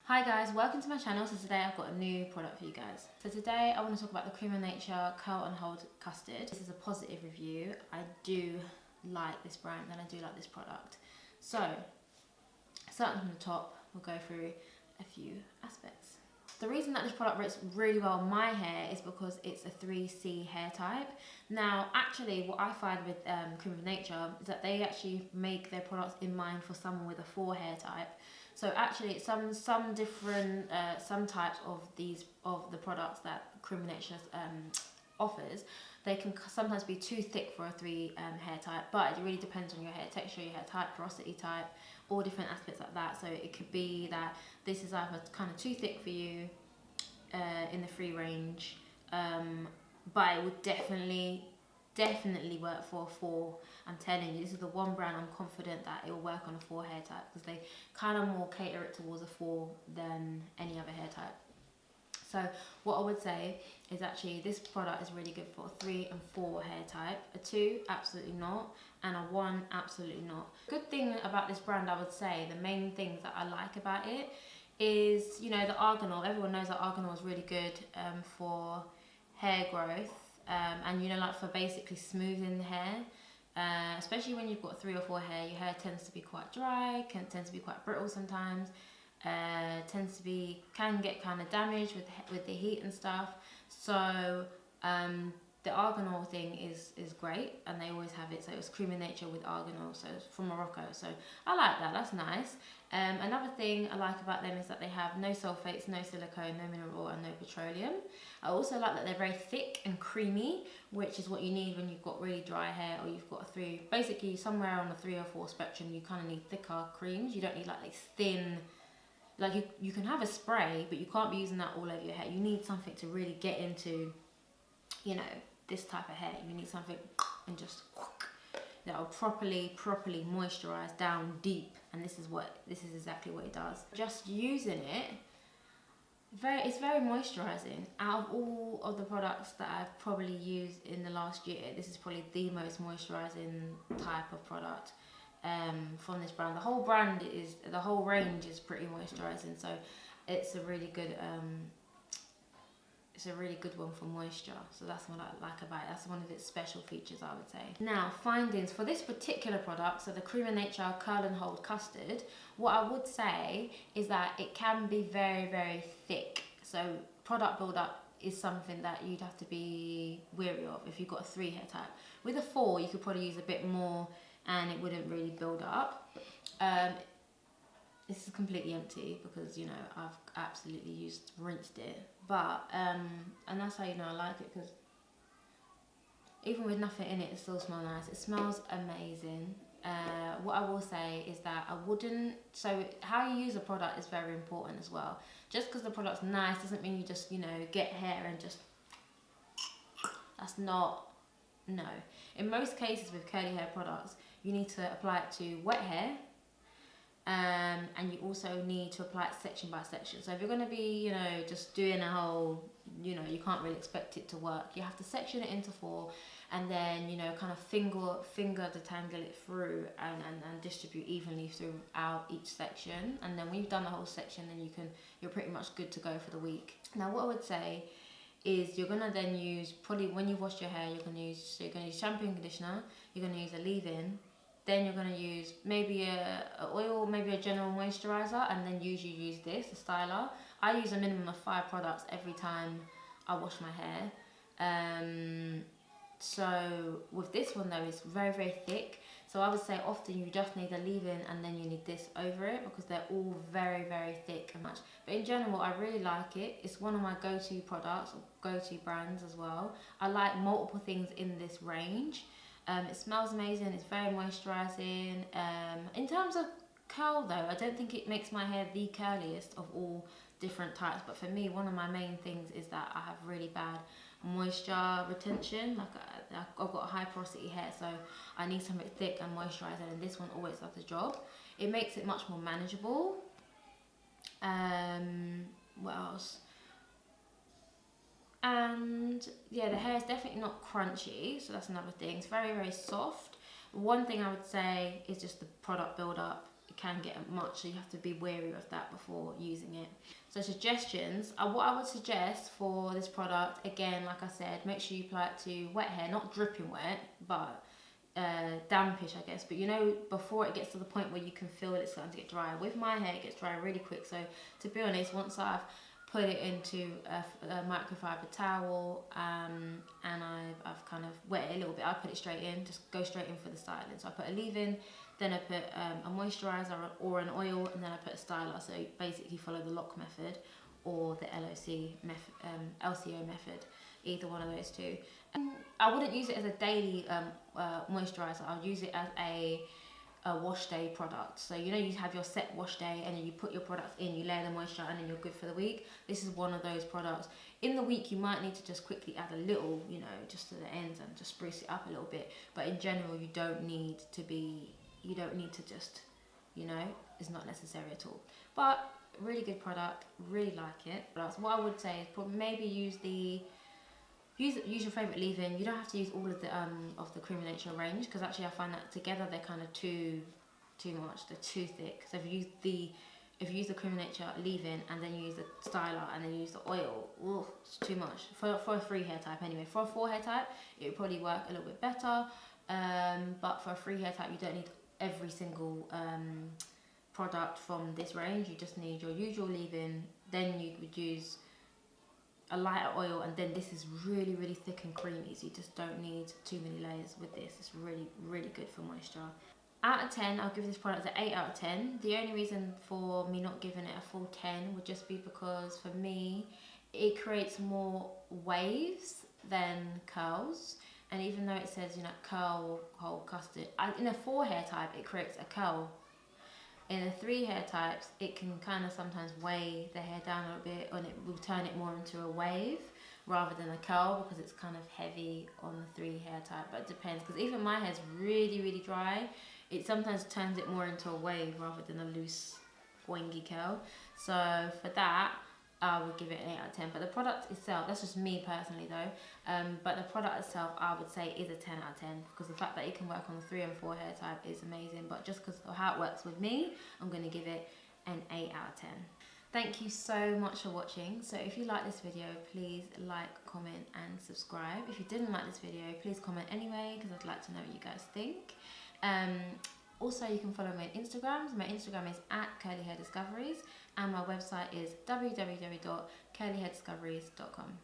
Hi guys, welcome to my channel. So today I've got a new product for you guys. So today I want to talk about the Creme Curl and Hold Custard. This is a positive review. I do like this brand and I do like this product. So starting from the top, we'll go through a few aspects. The reason that this product works really well on my hair is because it's a 3C hair type. Now, actually, what I find with Creme of Nature is that they actually make their products in mind for someone with a 4 hair type. So actually, some different some types of the products that Creme of Nature offers, they can sometimes be too thick for a 3 hair type, but it really depends on your hair texture, your hair type, porosity type, all different aspects like that. So it could be that this is either kind of too thick for you in the free range, but it would definitely work for a 4. I'm telling you, this is the one brand I'm confident that it will work on a 4 hair type, because they kind of more cater it towards a 4 than any other hair type. So what I would say is actually this product is really good for a 3 and 4 hair type. A 2, absolutely not, and a 1, absolutely not. Good thing about this brand, I would say, the main things that I like about it is, you know, the arganol. Everyone knows that arganol is really good for hair growth, and you know, like for basically smoothing the hair. Especially when you've got 3 or 4 hair, your hair tends to be quite dry, tends to be quite brittle sometimes. Can get kind of damaged with the heat and stuff. So the arganol thing is great, and they always have it. So it was Creme of Nature with arganol, so it's from Morocco. So I like that. That's nice. Another thing I like about them is that they have no sulfates, no silicone, no mineral oil, and no petroleum. I also like that they're very thick and creamy, which is what you need when you've got really dry hair, or you've got a 3. Basically, somewhere on the 3 or 4 spectrum, you kind of need thicker creams. You don't need like these thin. Like you can have a spray, but you can't be using that all over your hair. You need something to really get into, you know, this type of hair. You need something and just that will properly moisturize down deep. And this is exactly what it does. Just using it, it's very moisturizing. Out of all of the products that I've probably used in the last year, this is probably the most moisturizing type of product from this brand. The whole range is pretty moisturizing, so it's a really good one for moisture. So that's what I like about it. That's one of its special features, I would say. Now, findings for this particular product, so the Creme of Nature Curl and Hold Custard, what I would say is that it can be very thick. So product build-up is something that you'd have to be wary of if you've got a 3 hair type. With a 4, you could probably use a bit more and it wouldn't really build up. This is completely empty because, you know, I've absolutely rinsed it. But, and that's how you know I like it, because even with nothing in it, it still smells nice. It smells amazing. What I will say is that so how you use a product is very important as well. Just because the product's nice doesn't mean you just, you know, get hair and just, no. In most cases with curly hair products, you need to apply it to wet hair, and you also need to apply it section by section. So if you're going to be, you know, just doing a whole, you know, you can't really expect it to work. You have to section it into 4, and then, you know, kind of finger detangle it through and distribute evenly throughout each section. And then when you've done the whole section, then you're pretty much good to go for the week. Now, what I would say is you're gonna then use, probably when you've washed your hair, you're gonna use shampoo and conditioner, you're gonna use a leave-in, then you're gonna use maybe a oil, maybe a general moisturizer, and then usually use this, a styler. I use a minimum of 5 products every time I wash my hair. So with this one though, it's very thick. So I would say often you just need a leave-in and then you need this over it, because they're all very thick and much. But in general, I really like it. It's one of my go-to products, go-to brands as well. I like multiple things in this range. It smells amazing. It's very moisturizing. In terms of curl though, I don't think it makes my hair the curliest of all different types. But for me, one of my main things is that I have really bad moisture retention. Like I've got high porosity hair, so I need something thick and moisturizing, and this one always does the job. It makes it much more manageable. What else? And yeah, the hair is definitely not crunchy, so that's another thing. It's very soft. One thing I would say is just the product build up. can get much, so you have to be wary of that before using it. So suggestions, what I would suggest for this product, again, like I said, make sure you apply it to wet hair, not dripping wet, but dampish, I guess. But you know, before it gets to the point where you can feel it's starting to get dry. With my hair, it gets dry really quick. So to be honest, once I've put it into a microfiber towel and I've kind of wet it a little bit, I put it straight in, just go straight in for the styling. So I put a leave-in, then I put a moisturiser or an oil, and then I put a styler. So basically follow the lock method or the LCO method, either one of those two. I wouldn't use it as a daily moisturiser. I'll use it as a wash day product. So you know, you have your set wash day and then you put your products in, you layer the moisture, and then you're good for the week. This is one of those products. In the week you might need to just quickly add a little, you know, just to the ends and just spruce it up a little bit, but in general you don't need to just, you know, it's not necessary at all. But really good product, really like it. But what I would say is probably maybe use your favourite leave-in. You don't have to use all of the Creme Nature range, because actually I find that together they're kind of too much. They're too thick. So if you use the Creme Nature leave-in and then you use the styler and then you use the oil, it's too much for a free hair type anyway. For a full hair type, it would probably work a little bit better. But for a free hair type, you don't need every single product from this range. You just need your usual leave-in. Then you would use a lighter oil, and then this is really, really thick and creamy, so you just don't need too many layers with this. It's really, really good for moisture. Out of 10, I'll give this product an 8 out of 10. The only reason for me not giving it a full 10 would just be because for me, it creates more waves than curls. And even though it says, you know, curl, hold, custard, in a 4 hair type, it creates a curl. In the 3 hair types, it can kind of sometimes weigh the hair down a little bit, and it will turn it more into a wave rather than a curl, because it's kind of heavy on the 3 hair type. But it depends, because even my hair's really, really dry, it sometimes turns it more into a wave rather than a loose, boingy curl. So for that, I would give it an 8 out of 10. But the product itself, that's just me personally though, but the product itself I would say is a 10 out of 10, because the fact that it can work on the 3 and 4 hair type is amazing. But just because of how it works with me, I'm going to give it an 8 out of 10. Thank you so much for watching. So if you like this video, please like, comment and subscribe. If you didn't like this video, please comment anyway, because I'd like to know what you guys think. Also, you can follow me on Instagram. My Instagram is @curlyhairdiscoveries, and my website is www.curlyhairdiscoveries.com.